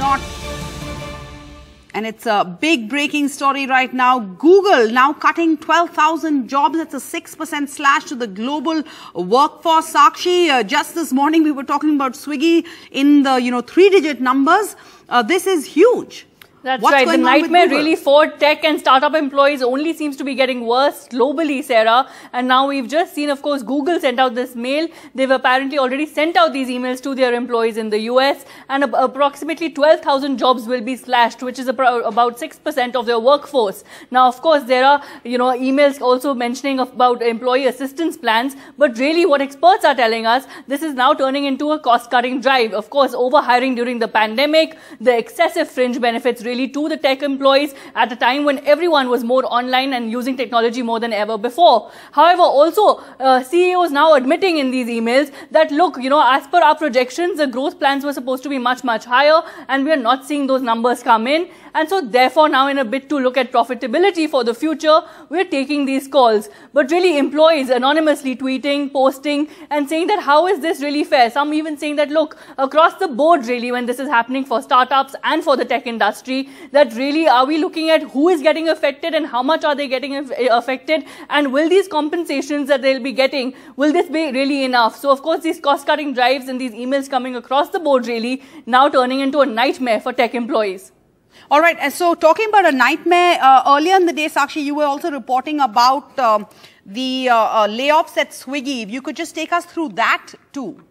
not. And it's a big breaking story right now. Google now cutting 12,000 jobs. That's a 6% slash to the global workforce. Sakshi, just this morning we were talking about Swiggy in the, 3-digit numbers. This is huge. That's right. The nightmare really for tech and startup employees only seems to be getting worse globally, Sarah. And now we've just seen, of course, Google sent out this mail. They've apparently already sent out these emails to their employees in the US, and approximately 12,000 jobs will be slashed, which is about 6% of their workforce. Now, of course, there are, emails also mentioning about employee assistance plans. But really what experts are telling us, this is now turning into a cost-cutting drive. Of course, overhiring during the pandemic, the excessive fringe benefits really to the tech employees at a time when everyone was more online and using technology more than ever before. However, also CEOs now admitting in these emails that, look, as per our projections, the growth plans were supposed to be much, much higher, and we are not seeing those numbers come in. And so therefore now, in a bid to look at profitability for the future, we're taking these calls. But really employees anonymously tweeting, posting and saying that how is this really fair? Some even saying that, look, across the board really, when this is happening for startups and for the tech industry, that really are we looking at who is getting affected and how much are they getting affected, and will these compensations that they'll be getting, will this be really enough? So of course these cost-cutting drives and these emails coming across the board really now turning into a nightmare for tech employees. All right. And so talking about a nightmare, earlier in the day, Sakshi, you were also reporting about the layoffs at Swiggy. If you could just take us through that too.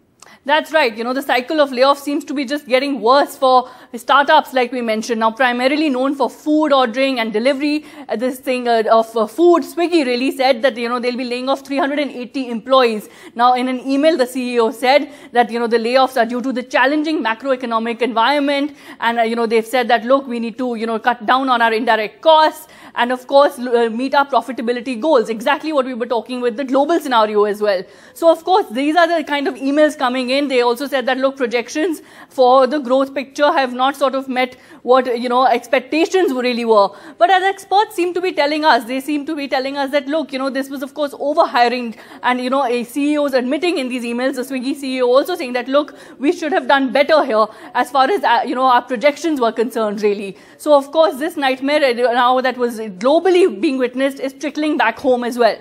That's right. The cycle of layoffs seems to be just getting worse for startups, like we mentioned. Now, primarily known for food ordering and delivery, this thing of food, Swiggy really said that, they'll be laying off 380 employees. Now, in an email, the CEO said that, the layoffs are due to the challenging macroeconomic environment. And, they've said that, look, we need to, cut down on our indirect costs and, of course, meet our profitability goals. Exactly what we were talking with the global scenario as well. So, of course, these are the kind of emails coming in. They also said that, look, projections for the growth picture have not sort of met what, expectations really were. But as experts seem to be telling us, that, look, this was, of course, overhiring. And, a CEO is admitting in these emails, the Swiggy CEO also saying that, look, we should have done better here as far as, our projections were concerned, really. So, of course, this nightmare now that was globally being witnessed is trickling back home as well.